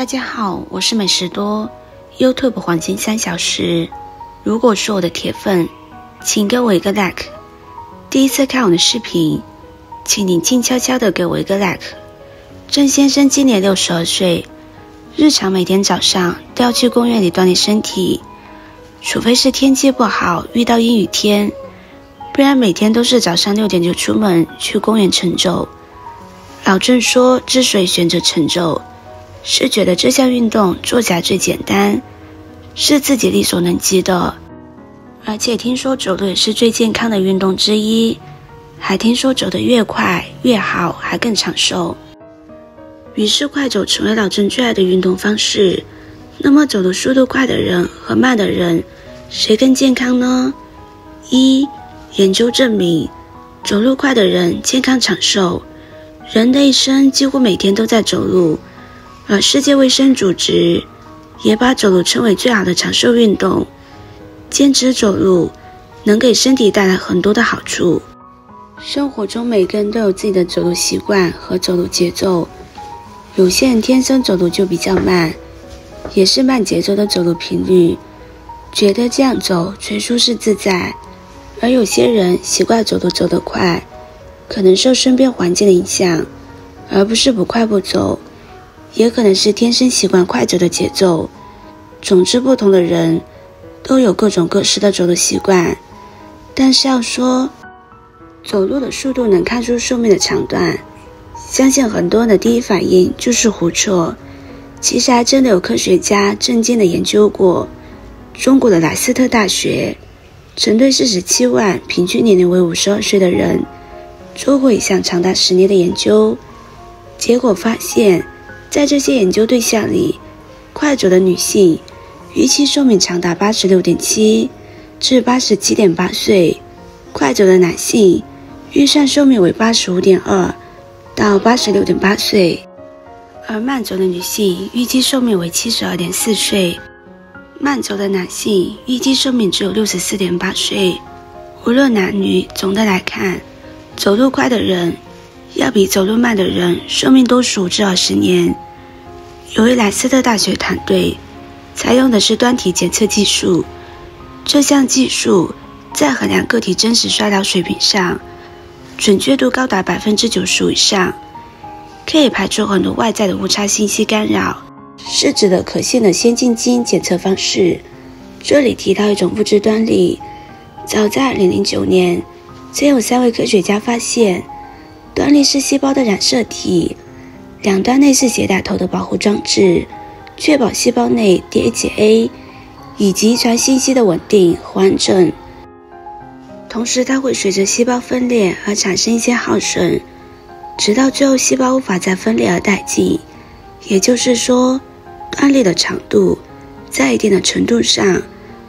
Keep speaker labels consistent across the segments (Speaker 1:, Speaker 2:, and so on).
Speaker 1: 大家好，我是美食多 YouTube 黄金3小时。如果是我的铁粉，请给我一个 like。第一次看我的视频，请你静悄悄的给我一个 like。郑先生今年62岁，日常每天早上都要去公园里锻炼身体，除非是天气不好遇到阴雨天，不然每天都是早上6点就出门去公园晨走。老郑说，之所以选择晨走，是觉得这项运动做起来最简单，是自己力所能及的，而且听说走路也是最健康的运动之一，还听说走得越快越好，还更长寿。于是快走成为老郑最爱的运动方式。那么走的速度快的人和慢的人，谁更健康呢？研究证明，走路快的人健康长寿，人的一生几乎每天都在走路，而世界卫生组织也把走路称为最好的长寿运动。坚持走路能给身体带来很多的好处。生活中每个人都有自己的走路习惯和走路节奏，有些人天生走路就比较慢，也是慢节奏的走路频率，觉得这样走最舒适自在。而有些人习惯走路走得快，可能受身边环境的影响，而不是不快不走，也可能是天生习惯快走的节奏。总之，不同的人都有各种各式的走路习惯。但是要说走路的速度能看出寿命的长短，相信很多人的第一反应就是胡扯。其实还真的有科学家正经的研究过。中国的莱斯特大学曾对47万平均年龄为52岁的人做过一项长达10年的研究，结果发现，在这些研究对象里，快走的女性预期寿命长达86.7至87.8岁，快走的男性预算寿命为85.2到86.8岁，而慢走的女性预计寿命为72.4岁，慢走的男性预计寿命只有64.8岁。无论男女，总的来看，走路快的人要比走路慢的人寿命多15至20年。由于莱斯特大学团队采用的是端体检测技术，这项技术在衡量个体真实衰老水平上准确度高达 95% 以上，可以排除很多外在的误差信息干扰，是指的可信的先进基因检测方式。这里提到一种物质端粒，早在2009年，曾有3位科学家发现，端粒是细胞的染色体，两端内是携带头的保护装置，确保细胞内 DHA 以及遗传信息的稳定和完整。同时它会随着细胞分裂而产生一些耗损，直到最后细胞无法再分裂而殆尽。也就是说，端粒的长度在一定的程度上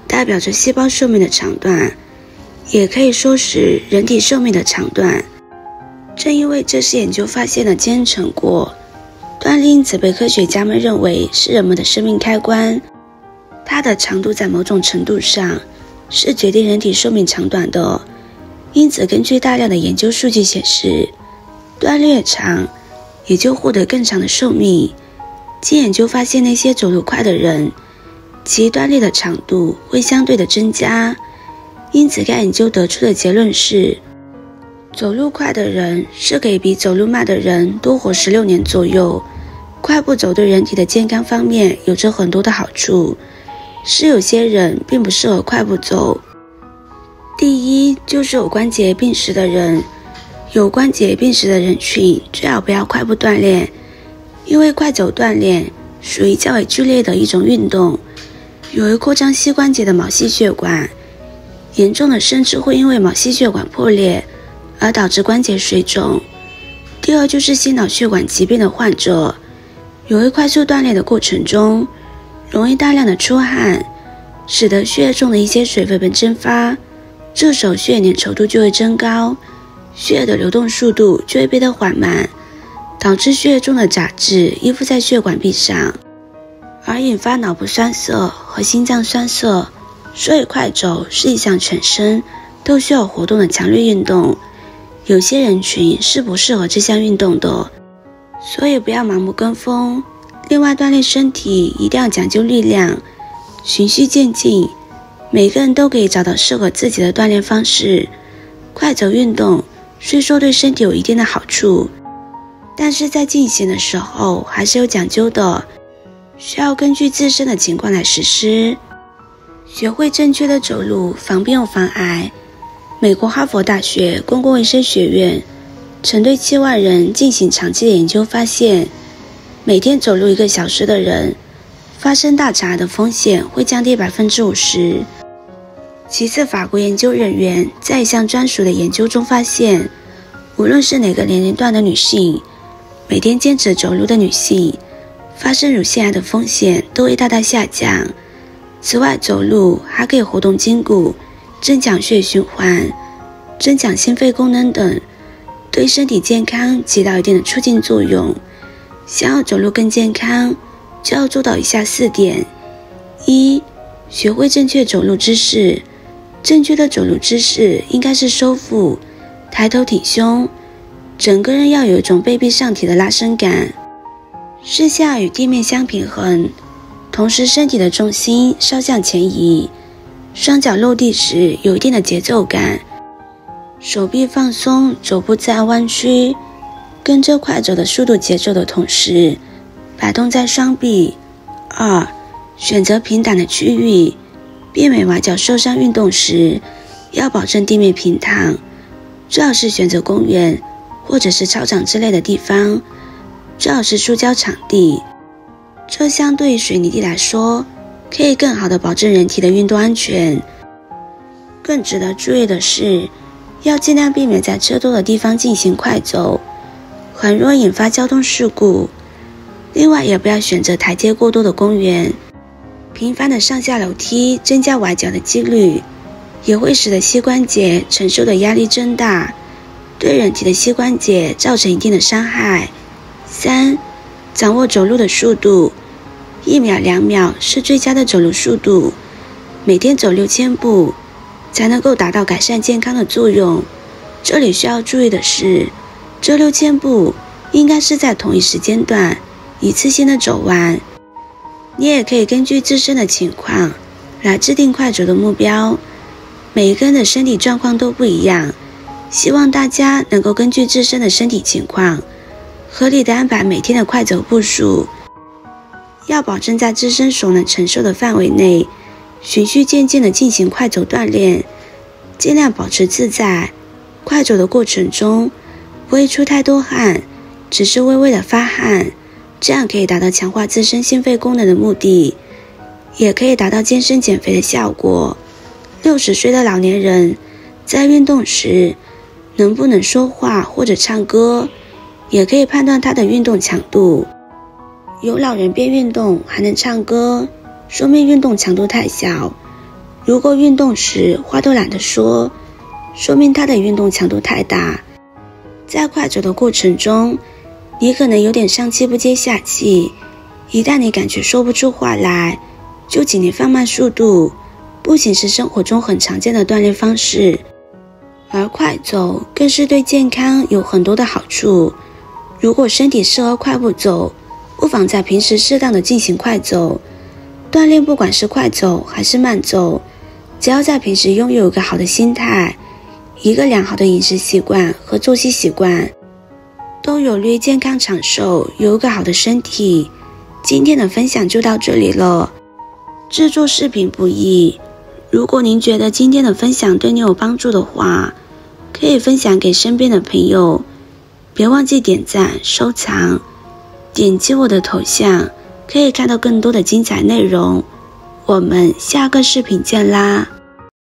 Speaker 1: 代表着细胞寿命的长短，也可以说是人体寿命的长短。正因为这是研究发现的惊人成果，端粒因此被科学家们认为是人们的生命开关。它的长度在某种程度上是决定人体寿命长短的。因此根据大量的研究数据显示，端粒越长也就获得更长的寿命。经研究发现，那些走路快的人其端粒的长度会相对的增加。因此该研究得出的结论是，走路快的人是可以比走路慢的人多活16年左右。快步走对人体的健康方面有着很多的好处，是有些人并不适合快步走。第一，就是有关节病史的人。有关节病史的人群最好不要快步锻炼，因为快走锻炼属于较为剧烈的一种运动，有为扩张膝关节的毛细血管，严重的甚至会因为毛细血管破裂而导致关节水肿。第二，就是心脑血管疾病的患者，由于快速锻炼的过程中容易大量的出汗，使得血液中的一些水分被蒸发，这时候血液粘稠度就会增高，血液的流动速度就会变得缓慢，导致血液中的杂质依附在血管壁上，而引发脑部栓塞和心脏栓塞。所以快走是一项全身都需要活动的强烈运动，有些人群是不适合这项运动的，所以不要盲目跟风。另外，锻炼身体一定要讲究力量，循序渐进，每个人都可以找到适合自己的锻炼方式。快走运动虽说对身体有一定的好处，但是在进行的时候还是有讲究的，需要根据自身的情况来实施。学会正确的走路，防病又防癌。美国哈佛大学公共卫生学院曾对7万人进行长期的研究，发现每天走路1个小时的人，发生大肠癌的风险会降低 50%。 其次，法国研究人员在一项专属的研究中发现，无论是哪个年龄段的女性，每天坚持走路的女性，发生乳腺癌的风险都会大大下降。此外，走路还可以活动筋骨，增强血液循环，增强心肺功能等，对身体健康起到一定的促进作用。想要走路更健康，就要做到以下4点。1. 学会正确走路姿势。正确的走路姿势应该是收腹，抬头挺胸，整个人要有一种背壁上提的拉伸感，视线与地面相平衡，同时身体的重心稍向前移，双脚落地时有一定的节奏感，手臂放松，肘部自然弯曲，跟着快走的速度节奏的同时，摆动在双臂。2. 选择平坦的区域，避免崴脚受伤。运动时要保证地面平坦，最好是选择公园或者是操场之类的地方，最好是塑胶场地，这相对于水泥地来说，可以更好地保证人体的运动安全。更值得注意的是，要尽量避免在车多的地方进行快走，很容易引发交通事故。另外，也不要选择台阶过多的公园，频繁的上下楼梯增加崴脚的几率，也会使得膝关节承受的压力增大，对人体的膝关节造成一定的伤害。3. 掌握走路的速度，1秒2秒是最佳的走路速度，每天走6000步才能够达到改善健康的作用。这里需要注意的是，这6000步应该是在同一时间段一次性的走完。你也可以根据自身的情况来制定快走的目标，每一个人的身体状况都不一样，希望大家能够根据自身的身体情况，合理的安排每天的快走步数，要保证在自身所能承受的范围内，循序渐进的进行快走锻炼，尽量保持自在。快走的过程中不会出太多汗，只是微微的发汗，这样可以达到强化自身心肺功能的目的，也可以达到健身减肥的效果。60岁的老年人在运动时能不能说话或者唱歌，也可以判断他的运动强度。有老人边运动还能唱歌，说明运动强度太小；如果运动时话都懒得说，说明他的运动强度太大。在快走的过程中，你可能有点上气不接下气，一旦你感觉说不出话来，就尽力放慢速度。步行是生活中很常见的锻炼方式，而快走更是对健康有很多的好处。如果身体适合快步走，不妨在平时适当的进行快走锻炼。不管是快走还是慢走，只要在平时拥有一个好的心态，一个良好的饮食习惯和作息习惯，都有利于健康长寿，有一个好的身体。今天的分享就到这里了。制作视频不易，如果您觉得今天的分享对你有帮助的话，可以分享给身边的朋友，别忘记点赞、收藏，点击我的头像，可以看到更多的精彩内容。我们下个视频见啦！